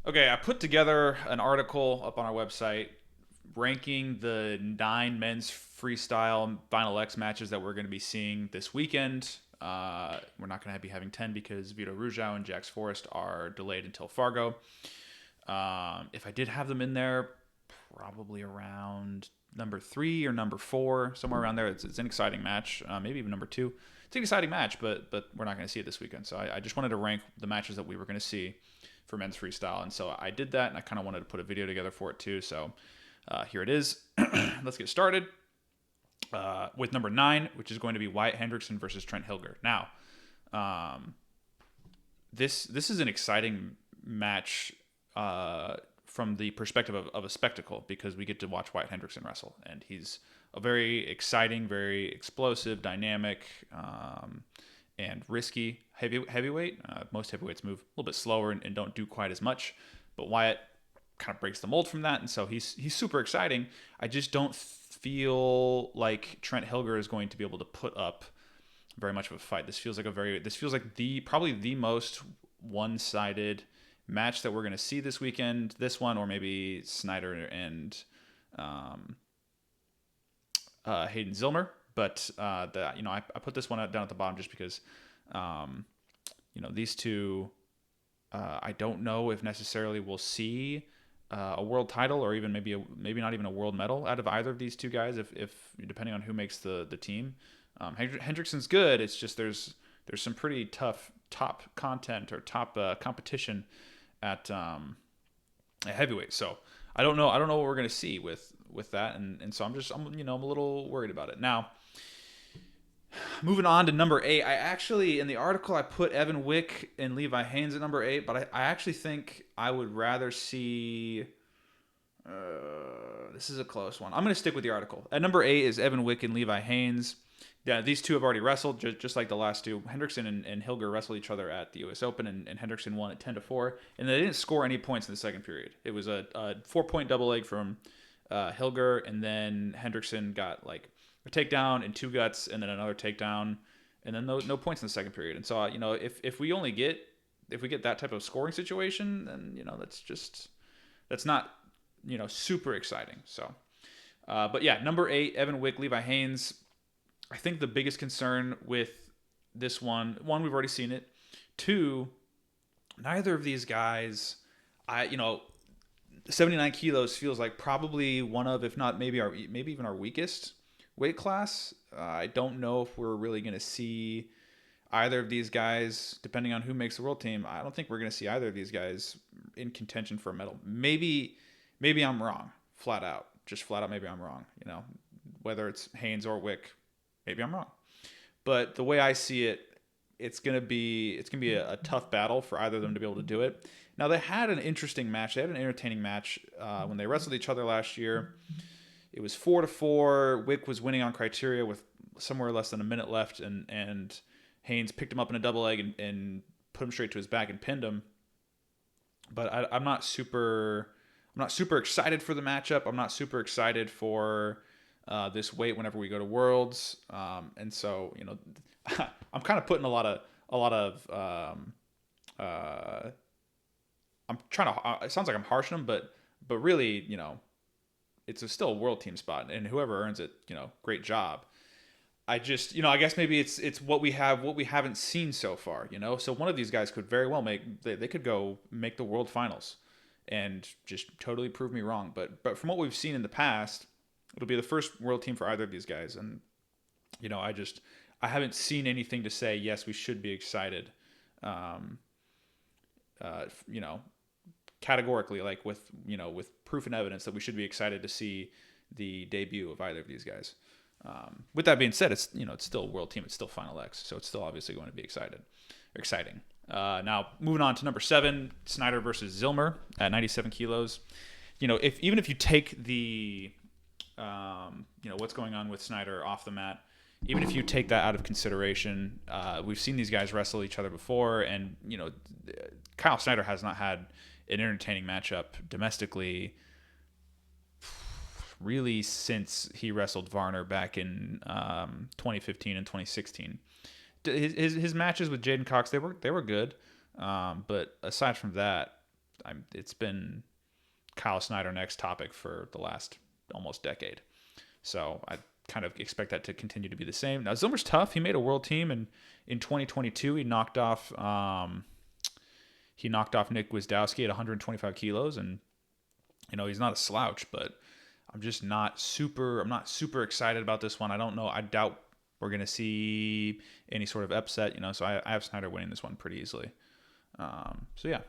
Okay, I put together an article up on our website ranking the 9 men's freestyle FinalX matches that we're going to be seeing this weekend. We're not going to be having 10 because Vito Rujao and Jax Forrest are delayed until Fargo. If I did have them in there, probably around number 3 or number 4, somewhere around there. It's an exciting match, maybe even number 2. It's an exciting match, but we're not going to see it this weekend. So I just wanted to rank the matches that we were going to see for men's freestyle, and so I did that, and I kind of wanted to put a video together for it too. So here it is. Let's get started with number 9, which is going to be Wyatt Hendrickson versus Trent Hilger. Now, this is an exciting match from the perspective of a spectacle because we get to watch Wyatt Hendrickson wrestle, and he's a very exciting, very explosive, dynamic, and risky heavyweight. Most heavyweights move a little bit slower and don't do quite as much, but Wyatt kind of breaks the mold from that, and so he's super exciting. I just don't feel like Trent Hilger is going to be able to put up very much of a fight. This feels like probably the most one-sided match that we're going to see this weekend. This one, or maybe Snyder and Hayden Zillmer. But I put this one down at the bottom just because these two, I don't know if necessarily we'll see a world title or even maybe not even a world medal out of either of these two guys, if depending on who makes the team. Hendrickson's good. It's just there's some pretty tough top content or top competition at heavyweight. So I don't know what we're gonna see with that, and so I'm a little worried about it. Now, moving on to number 8, I actually in the article I put Evan Wick and Levi Haynes at number 8, but I actually think I would rather see. This is a close one. I'm going to stick with the article. At number 8 is Evan Wick and Levi Haynes. Yeah, these two have already wrestled, just like the last two. Hendrickson and Hilger wrestled each other at the U.S. Open, and Hendrickson won at 10-4, and they didn't score any points in the second period. It was a 4-point double leg from Hilger, and then Hendrickson got like a takedown and 2 guts, and then another takedown, and then no points in the second period. And so if we get that type of scoring situation, then that's not super exciting. So, but yeah, number 8, Evan Wick, Levi Haynes. I think the biggest concern with this one, we've already seen it. 2, neither of these guys, 79 kilos feels like probably one of, if not maybe even our weakest weight class. I don't know if we're really going to see either of these guys, depending on who makes the world team. I don't think we're going to see either of these guys in contention for a medal. Maybe I'm wrong, flat out. Maybe I'm wrong. Whether it's Haynes or Wick, maybe I'm wrong. But the way I see it, it's gonna be a tough battle for either of them to be able to do it. Now, they had an interesting match. They had an entertaining match when they wrestled each other last year. It was 4-4. Wick was winning on criteria with somewhere less than a minute left, and Haynes picked him up in a double leg and put him straight to his back and pinned him. But I'm not super excited for the matchup. I'm not super excited for this weight whenever we go to Worlds, and so I'm kind of putting a lot of I'm trying to. It sounds like I'm harshing them, but really, it's still a world team spot, and whoever earns it, great job. I just, I guess maybe it's what we haven't seen so far, So one of these guys could very well they could go make the world finals, and just totally prove me wrong. But from what we've seen in the past, it'll be the first world team for either of these guys, and I haven't seen anything to say yes, we should be excited. Categorically, like with proof and evidence that we should be excited to see the debut of either of these guys. With that being said, it's still a world team, it's still FinalX, so it's still obviously going to be exciting. Now moving on to number 7, Snyder versus Zillmer at 97 kilos. Even if you take the what's going on with Snyder off the mat, even if you take that out of consideration, we've seen these guys wrestle each other before, and Kyle Snyder has not had an entertaining matchup domestically really since he wrestled Varner back in 2015 and 2016. His matches with Jaden Cox, they were good, but aside from that, it's been Kyle Snyder next topic for the last almost decade. So I kind of expect that to continue to be the same. Now Zilmer's tough. He made a world team, and in 2022 he knocked off Nick Gwizdowski at 125 kilos, and he's not a slouch, but I'm just not super. I'm not super excited about this one. I don't know. I doubt we're gonna see any sort of upset. So I have Snyder winning this one pretty easily. So yeah,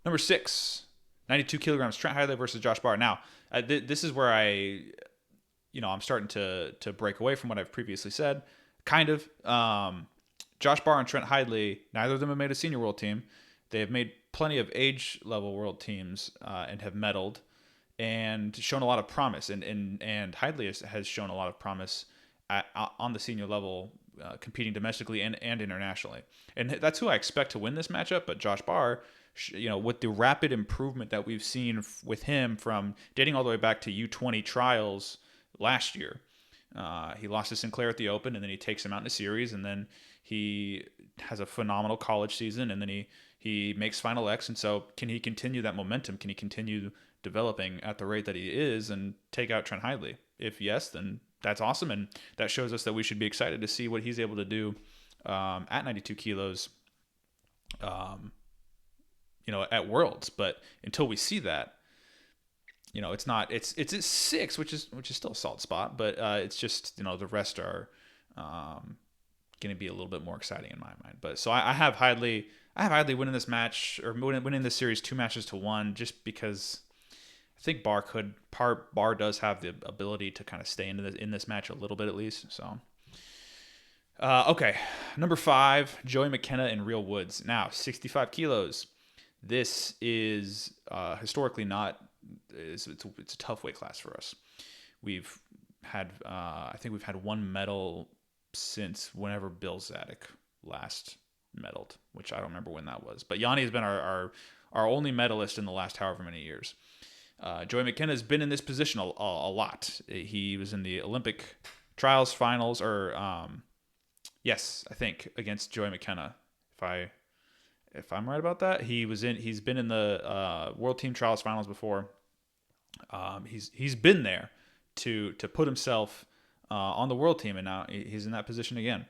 number 6, 92 kilograms, Trent Hidlay versus Josh Barr. Now this is where I'm starting to break away from what I've previously said. Kind of. Josh Barr and Trent Hidlay, neither of them have made a senior world team. They have made plenty of age level world teams and have medaled and shown a lot of promise. And Hidlay has shown a lot of promise on the senior level, competing domestically and internationally. And that's who I expect to win this matchup. But Josh Barr, with the rapid improvement that we've seen with him from dating all the way back to U20 trials last year. He lost to Sinclair at the Open, and then he takes him out in a series, and then he has a phenomenal college season, and then he makes FinalX. And so can he continue that momentum? Can he continue developing at the rate that he is and take out Trent Hidlay? If yes, then that's awesome, and that shows us that we should be excited to see what he's able to do at 92 kilos at Worlds. But until we see that, it's not. It's at 6, which is still a solid spot, but it's just the rest are going to be a little bit more exciting in my mind. But so I have Hidlay. I have Hidlay winning this match, or winning this series 2-1, just because I think Barr does have the ability to kind of stay in this match a little bit at least. So okay, number 5, Joey McKenna and Real Woods. Now 65 kilos. This is historically not. It's a tough weight class for us. We've had I think we've had one medal since whenever Bill Zadig last medaled, which I don't remember when that was. But Yanni has been our only medalist in the last however many years. Joey McKenna has been in this position a lot. He was in the Olympic trials finals, or yes, I think against Joey McKenna. If I'm right about that, he's been in the World Team Trials finals before. He's been there to put himself on the world team, and now he's in that position again.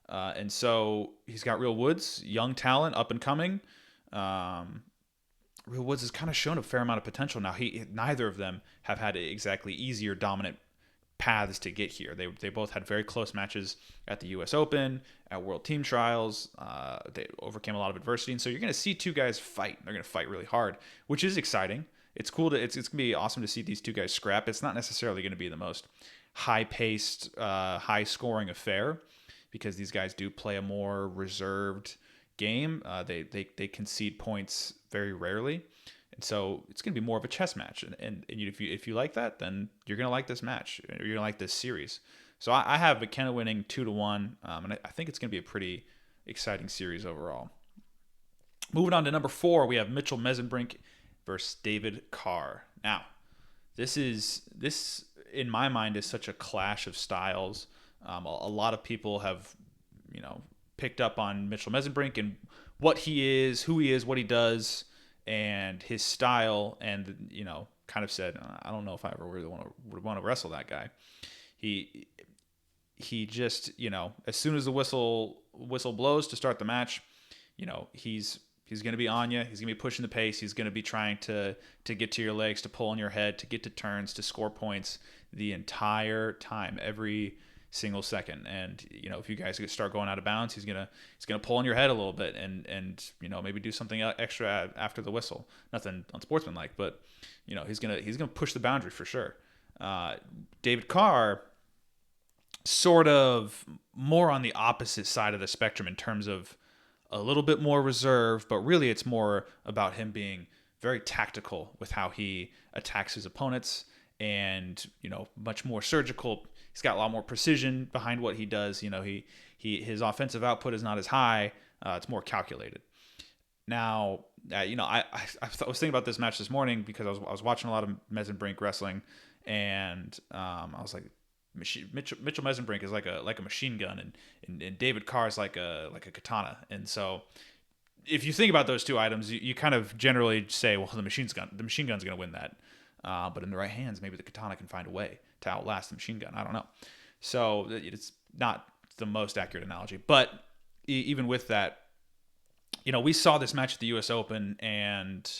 And so he's got Real Woods, young talent, up and coming. Real Woods has kind of shown a fair amount of potential now. Neither of them have had exactly easy or dominant paths to get here. They both had very close matches at the U.S. Open, at World Team Trials. They overcame a lot of adversity, and so you're going to see two guys fight. They're going to fight really hard, which is exciting. It's cool it's going to be awesome to see these two guys scrap. It's not necessarily going to be the most high-paced, high-scoring affair, because these guys do play a more reserved game. They concede points very rarely. And so it's going to be more of a chess match. And if you like that, then you're going to like this match. You're going to like this series. So I have McKenna winning 2-1. And I think it's going to be a pretty exciting series overall. Moving on to number 4, we have Mitchell Mesenbrink versus David Carr. Now, this in my mind is such a clash of styles. A lot of people have, picked up on Mitchell Mesenbrink and what he is, who he is, what he does, and his style, and kind of said, I don't know if I ever really would want to wrestle that guy. He just, as soon as the whistle blows to start the match, he's going to be on you. He's going to be pushing the pace. He's going to be trying to get to your legs, to pull on your head, to get to turns, to score points the entire time, every single second. And if you guys start going out of bounds, he's gonna pull on your head a little bit and maybe do something extra after the whistle. Nothing unsportsmanlike, but he's gonna push the boundary for sure. David Carr, sort of more on the opposite side of the spectrum in terms of a little bit more reserved, but really it's more about him being very tactical with how he attacks his opponents, and much more surgical. He's got a lot more precision behind what he does. His offensive output is not as high. It's more calculated. Now, I was thinking about this match this morning because I was watching a lot of Mesenbrink wrestling, and I was like, Mitchell Mesenbrink is like a machine gun, and David Carr is like a katana, and so if you think about those two items, you kind of generally say, well, the machine gun's going to win that. But in the right hands, maybe the katana can find a way to outlast the machine gun. I don't know. So it's not the most accurate analogy. But even with that, we saw this match at the U.S. Open, and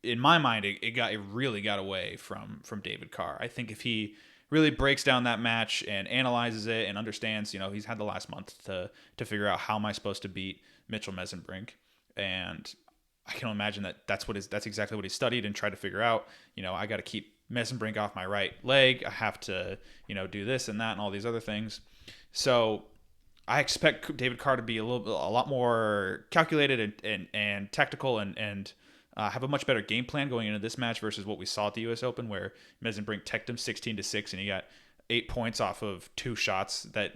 in my mind, it really got away from David Carr. I think if he really breaks down that match and analyzes it and understands, he's had the last month to figure out how am I supposed to beat Mitchell Mesenbrink, and I can imagine that's exactly what he studied and tried to figure out. I got to keep Mesenbrink off my right leg. I have to, do this and that and all these other things. So I expect David Carr to be a lot more calculated and tactical and have a much better game plan going into this match versus what we saw at the U.S. Open, where Mesenbrink teched him 16-6, and he got 8 points off of 2 shots that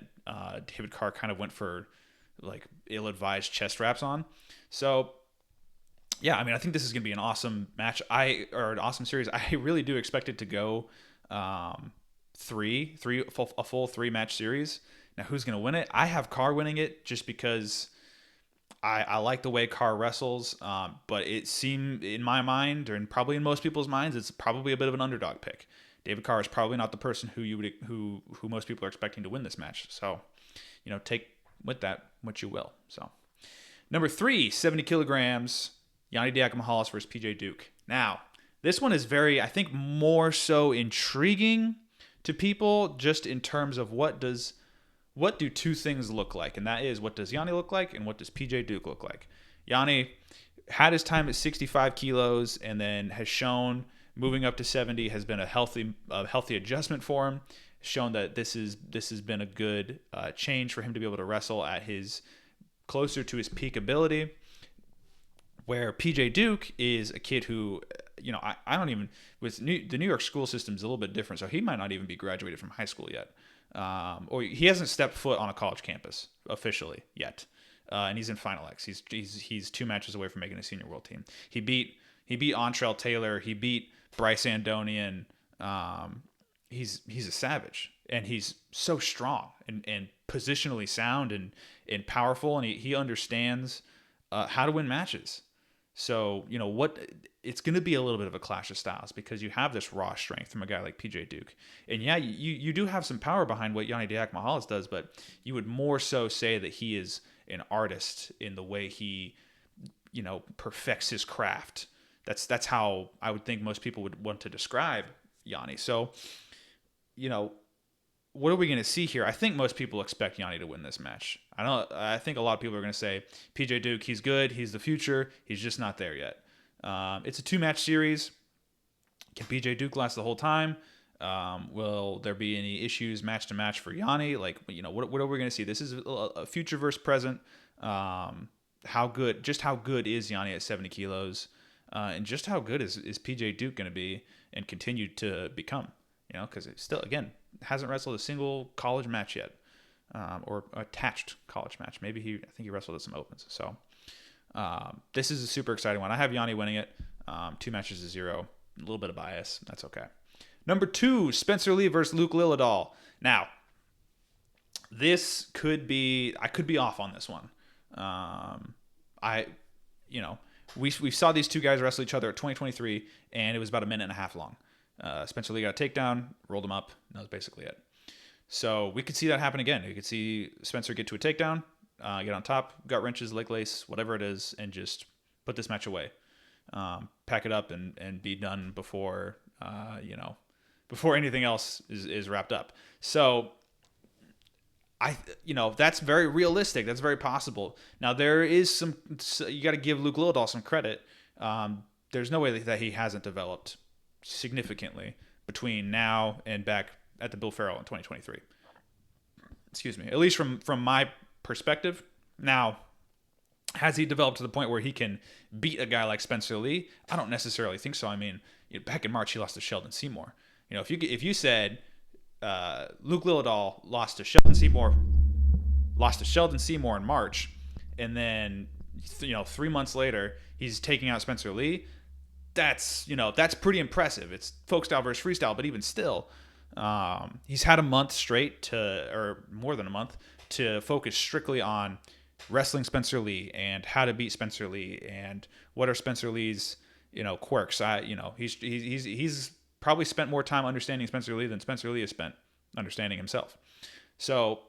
David Carr kind of went for like ill-advised chest wraps on. So yeah, I mean, I think this is going to be an awesome match. Or an awesome series. I really do expect it to go a full 3-match series. Now, who's going to win it? I have Carr winning it just because I like the way Carr wrestles. But it seemed in my mind, and probably in most people's minds, it's probably a bit of an underdog pick. David Carr is probably not the person who most people are expecting to win this match. So, take with that what you will. So, number 3, 70 kilograms. Yianni Diakomihalis versus PJ Duke. Now, this one is very, I think, more so intriguing to people just in terms of what do two things look like? And that is, what does Yianni look like and what does PJ Duke look like? Yianni had his time at 65 kilos and then has shown moving up to 70 has been a healthy adjustment for him, shown that this has been a good change for him to be able to wrestle at his closer to his peak ability. Where PJ Duke is a kid who, I don't even, the New York school system is a little bit different, so he might not even be graduated from high school yet. Or he hasn't stepped foot on a college campus officially yet. And he's in FinalX. He's 2 matches away from making a senior world team. He beat Ontrell Taylor. He beat Bryce Andonian. He's a savage, and he's so strong and positionally sound and powerful, and he understands how to win matches. So, it's going to be a little bit of a clash of styles because you have this raw strength from a guy like PJ Duke. And yeah, you do have some power behind what Yianni Diakomihalis does, but you would more so say that he is an artist in the way he, perfects his craft. That's how I would think most people would want to describe Yianni. So, what are we going to see here? I think most people expect Yianni to win this match. I think a lot of people are going to say, PJ Duke, he's good. He's the future. He's just not there yet. It's a 2-match series. Can PJ Duke last the whole time? Will there be any issues match to match for Yianni? Like, what are we going to see? This is a future versus present. How good is Yianni at 70 kilos? And just how good is PJ Duke going to be and continue to become? Because it's still, again, hasn't wrestled a single college match yet, or attached college match. I think he wrestled at some opens. So this is a super exciting one. I have Yianni winning it. 2 matches to 0. A little bit of bias. That's okay. Number 2, Spencer Lee versus Luke Lilladal. Now, this could be, I could be off on this one. We saw these two guys wrestle each other at 2023, and it was about a minute and a half long. Spencer Lee got a takedown, rolled him up, and that was basically it. So we could see that happen again. We could see Spencer get to a takedown, get on top, gut wrenches, leg lace, whatever it is, and just put this match away. Pack it up and be done before anything else is wrapped up. So that's very realistic. That's very possible. Now there is you got to give Luke Lilladal some credit. There's no way that he hasn't developed significantly between now and back at the Bill Farrell in 2023. Excuse me. At least from my perspective. Now, has he developed to the point where he can beat a guy like Spencer Lee? I don't necessarily think so. I mean, back in March he lost to Sheldon Seymour. If you said Luke Lilladal lost to Sheldon Seymour in March, and then 3 months later he's taking out Spencer Lee, that's pretty impressive. It's folk style versus freestyle, but even still, he's had a month straight or more than a month to focus strictly on wrestling Spencer Lee and how to beat Spencer Lee and what are Spencer Lee's, quirks. He's probably spent more time understanding Spencer Lee than Spencer Lee has spent understanding himself. So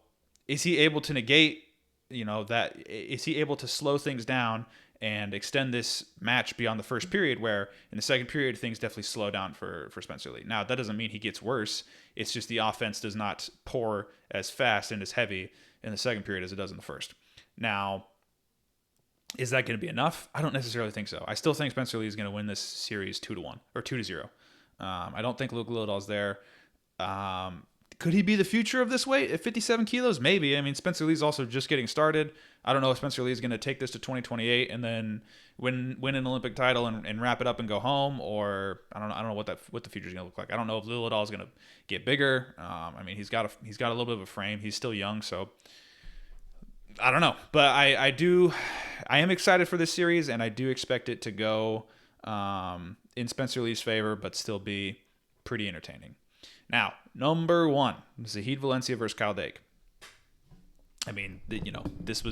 is he able to negate, that? Is he able to slow things down and extend this match beyond the first period, where in the second period things definitely slow down for Spencer Lee? Now, that doesn't mean he gets worse. It's just the offense does not pour as fast and as heavy in the second period as it does in the first. Now, is that going to be enough? I don't necessarily think so. I still think Spencer Lee is going to win this series 2-1 or 2-0. I don't think Luke Lillidahl's there. Could he be the future of this weight at 57 kilos? Maybe. I mean, Spencer Lee's also just getting started. I don't know if Spencer Lee is going to take this to 2028 and then win an Olympic title and wrap it up and go home, or I don't know what the future is going to look like. I don't know if Lillidahl is going to get bigger. I mean, he's got a little bit of a frame. He's still young, so I don't know. But I am excited for this series, and I do expect it to go in Spencer Lee's favor, but still be pretty entertaining. Now, number 1, Zahid Valencia versus Kyle Dake. I mean, this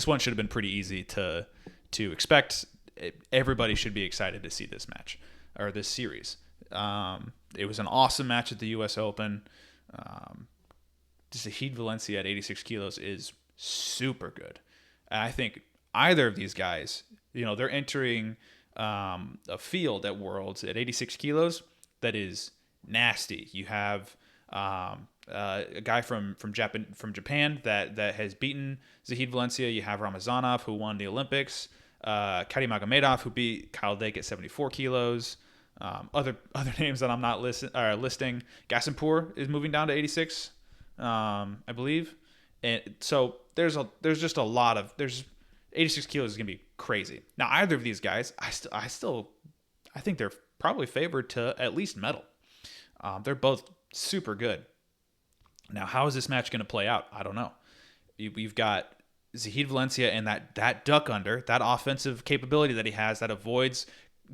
one should have been pretty easy to expect. Everybody should be excited to see this match or this series. It was an awesome match at the U.S. Open. Zahid Valencia at 86 kilos is super good. And I think either of these guys, they're entering a field at Worlds at 86 kilos that is nasty. You have a guy from Japan that has beaten Zahid Valencia. You have Ramazanov, who won the Olympics. Kadi Magomedov, who beat Kyle Dake at 74 kilos. Other names that I'm not listing. Gasimpour is moving down to 86, I believe. And so there's just a lot of 86 kilos is gonna be crazy. Now, either of these guys, I think they're probably favored to at least medal. They're both super good. Now, how is this match going to play out? I don't know. You've got Zahid Valencia and that duck under, that offensive capability that he has that avoids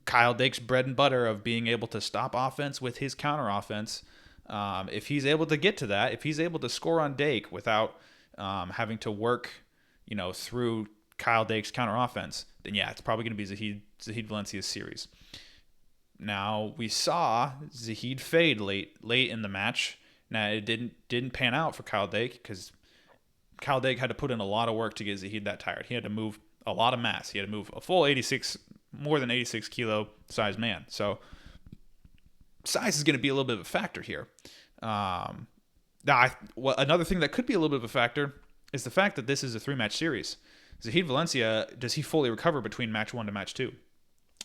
Kyle Dake's bread and butter of being able to stop offense with his counter offense. If he's able to get to that, if he's able to score on Dake without having to work, through Kyle Dake's counter offense, then yeah, it's probably going to be Zahid Valencia's series. Now, we saw Zahid fade late in the match. Now, it didn't pan out for Kyle Dake because Kyle Dake had to put in a lot of work to get Zahid that tired. He had to move a lot of mass. He had to move a full more than 86 kilo size man. So size is going to be a little bit of a factor here. Another thing that could be a little bit of a factor is the fact that this is a 3-match series. Zahid Valencia, does he fully recover between match 1 to match 2?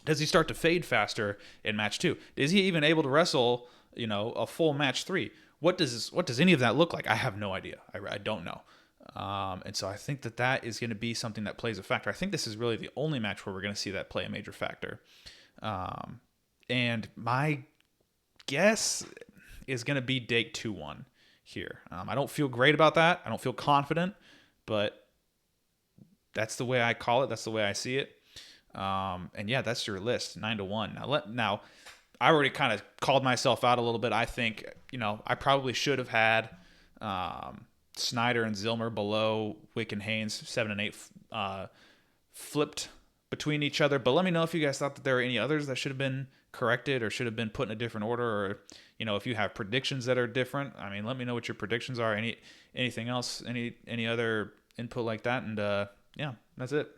Does he start to fade faster in match 2? Is he even able to wrestle, a full match 3? What does any of that look like? I have no idea. I don't know. And so I think that is going to be something that plays a factor. I think this is really the only match where we're going to see that play a major factor. And my guess is going to be Dake 2-1 here. I don't feel great about that. I don't feel confident, but that's the way I call it. That's the way I see it. And yeah, that's your list, 9-1. Now, I already kind of called myself out a little bit. I think, I probably should have had Snyder and Zillmer below Wick and Haynes, 7 and 8, flipped between each other. But let me know if you guys thought that there were any others that should have been corrected or should have been put in a different order, or if you have predictions that are different. I mean, let me know what your predictions are. Anything else? Any other input like that? And yeah, that's it.